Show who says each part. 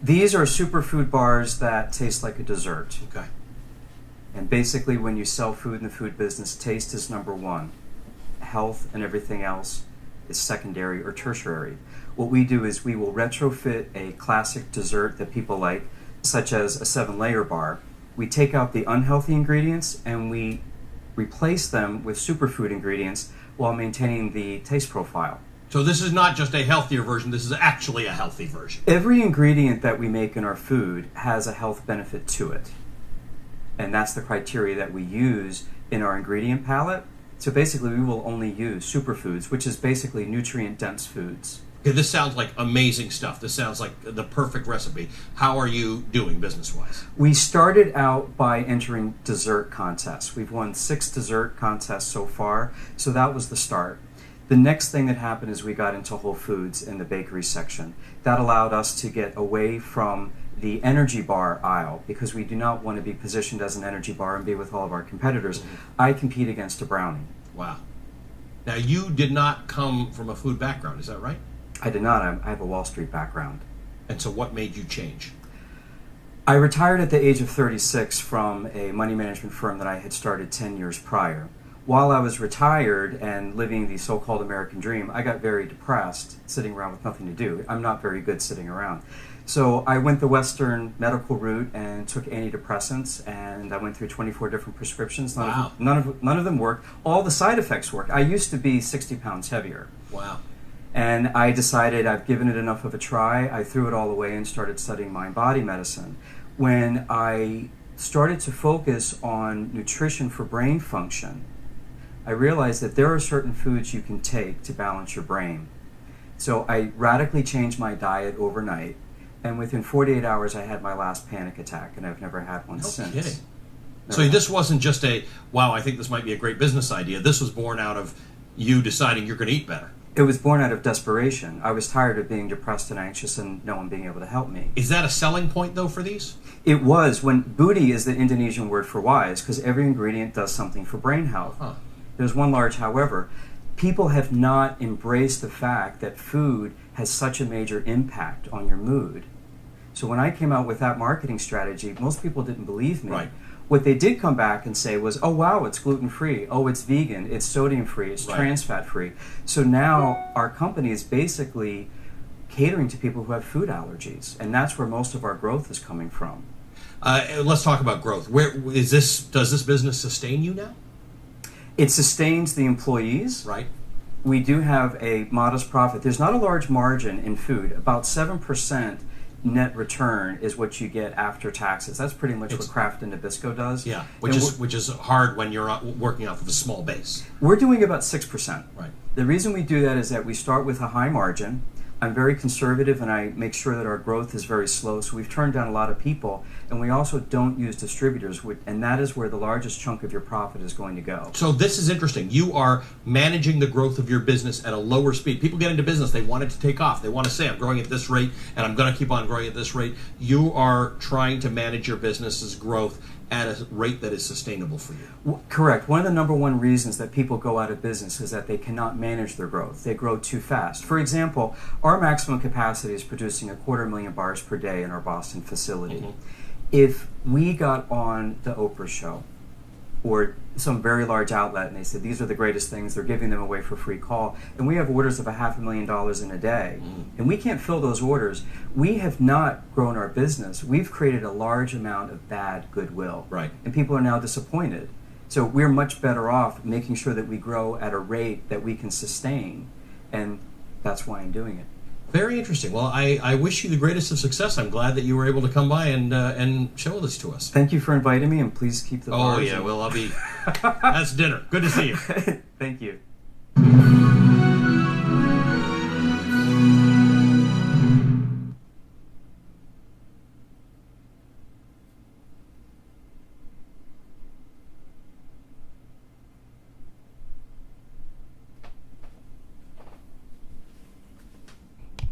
Speaker 1: These are superfood bars that taste like a dessert.
Speaker 2: Okay.
Speaker 1: And basically, when you sell food in the food business, taste is number one. Health and everything else is secondary or tertiary. What we do is we will retrofit a classic dessert that people like, such as a 7-layer bar. We take out the unhealthy ingredients and we replace them with superfood ingredients while maintaining the taste profile.
Speaker 2: So this is not just a healthier version, this is actually a healthy version.
Speaker 1: Every ingredient that we make in our food has a health benefit to it. And that's the criteria that we use in our ingredient palette. So basically we will only use superfoods, which is basically nutrient-dense foods.
Speaker 2: Okay, this sounds like amazing stuff. This sounds like the perfect recipe. How are you doing business-wise?
Speaker 1: We started out by entering dessert contests. We've won 6 dessert contests so far, so that was the start. The next thing that happened is we got into Whole Foods in the bakery section. That allowed us to get away from the energy bar aisle because we do not want to be positioned as an energy bar and be with all of our competitors. Mm-hmm. I compete against a brownie.
Speaker 2: Wow. Now, you did not come from a food background, is that right?
Speaker 1: I did not. I have a Wall Street background.
Speaker 2: And so what made you change?
Speaker 1: I retired at the age of 36 from a money management firm that I had started 10 years prior. While I was retired and living the so-called American dream, I got very depressed sitting around with nothing to do. I'm not very good sitting around. So I went the Western medical route and took antidepressants, and I went through 24 different prescriptions. None of them worked. All the side effects worked. I used to be 60 pounds heavier.
Speaker 2: Wow.
Speaker 1: And I decided I've given it enough of a try. I threw it all away and started studying mind-body medicine. When I started to focus on nutrition for brain function, I realized that there are certain foods you can take to balance your brain. So I radically changed my diet overnight, and within 48 hours I had my last panic attack, and I've never had one since.
Speaker 2: No kidding. So this wasn't just a, wow, I think this might be a great business idea. This was born out of you deciding you're going to eat better.
Speaker 1: It was born out of desperation. I was tired of being depressed and anxious and no one being able to help me.
Speaker 2: Is that a selling point, though, for these?
Speaker 1: It was. When Budi is the Indonesian word for wise, because every ingredient does something for brain health.
Speaker 2: Huh.
Speaker 1: There's one large however. People have not embraced the fact that food has such a major impact on your mood. So when I came out with that marketing strategy, most people didn't believe me.
Speaker 2: Right.
Speaker 1: What they did come back and say was, oh wow, it's gluten-free, oh it's vegan, it's sodium-free, it's trans fat-free. So now our company is basically catering to people who have food allergies, and that's where most of our growth is coming from.
Speaker 2: Let's talk about growth. Does this business sustain you now?
Speaker 1: It sustains the employees.
Speaker 2: Right.
Speaker 1: We do have a modest profit. There's not a large margin in food. About 7% net return is what you get after taxes. That's pretty much what Kraft and Nabisco does.
Speaker 2: Yeah, which is hard when you're working off of a small base.
Speaker 1: We're doing about 6%.
Speaker 2: Right.
Speaker 1: The reason we do that is that we start with a high margin. I'm very conservative, and I make sure that our growth is very slow. So we've turned down a lot of people, and we also don't use distributors, and that is where the largest chunk of your profit is going to go.
Speaker 2: So this is interesting. You are managing the growth of your business at a lower speed. People get into business, they want it to take off. They want to say, I'm growing at this rate, and I'm going to keep on growing at this rate. You are trying to manage your business's growth at a rate that is sustainable for you.
Speaker 1: Correct. One of the number one reasons that people go out of business is that they cannot manage their growth. They grow too fast. For example, our maximum capacity is producing 250,000 bars per day in our Boston facility. Mm-hmm. If we got on the Oprah show or some very large outlet and they said, these are the greatest things, they're giving them away for free call, and we have orders of $500,000 in a day, and we can't fill those orders, we have not grown our business. We've created a large amount of bad goodwill.
Speaker 2: Right.
Speaker 1: And people are now disappointed. So we're much better off making sure that we grow at a rate that we can sustain, and that's why I'm doing it.
Speaker 2: Very interesting. Well, I wish you the greatest of success. I'm glad that you were able to come by and show this to us.
Speaker 1: Thank you for inviting me, and please keep the bars.
Speaker 2: Oh, yeah. Well, I'll be... That's dinner. Good to see you.
Speaker 1: Thank you.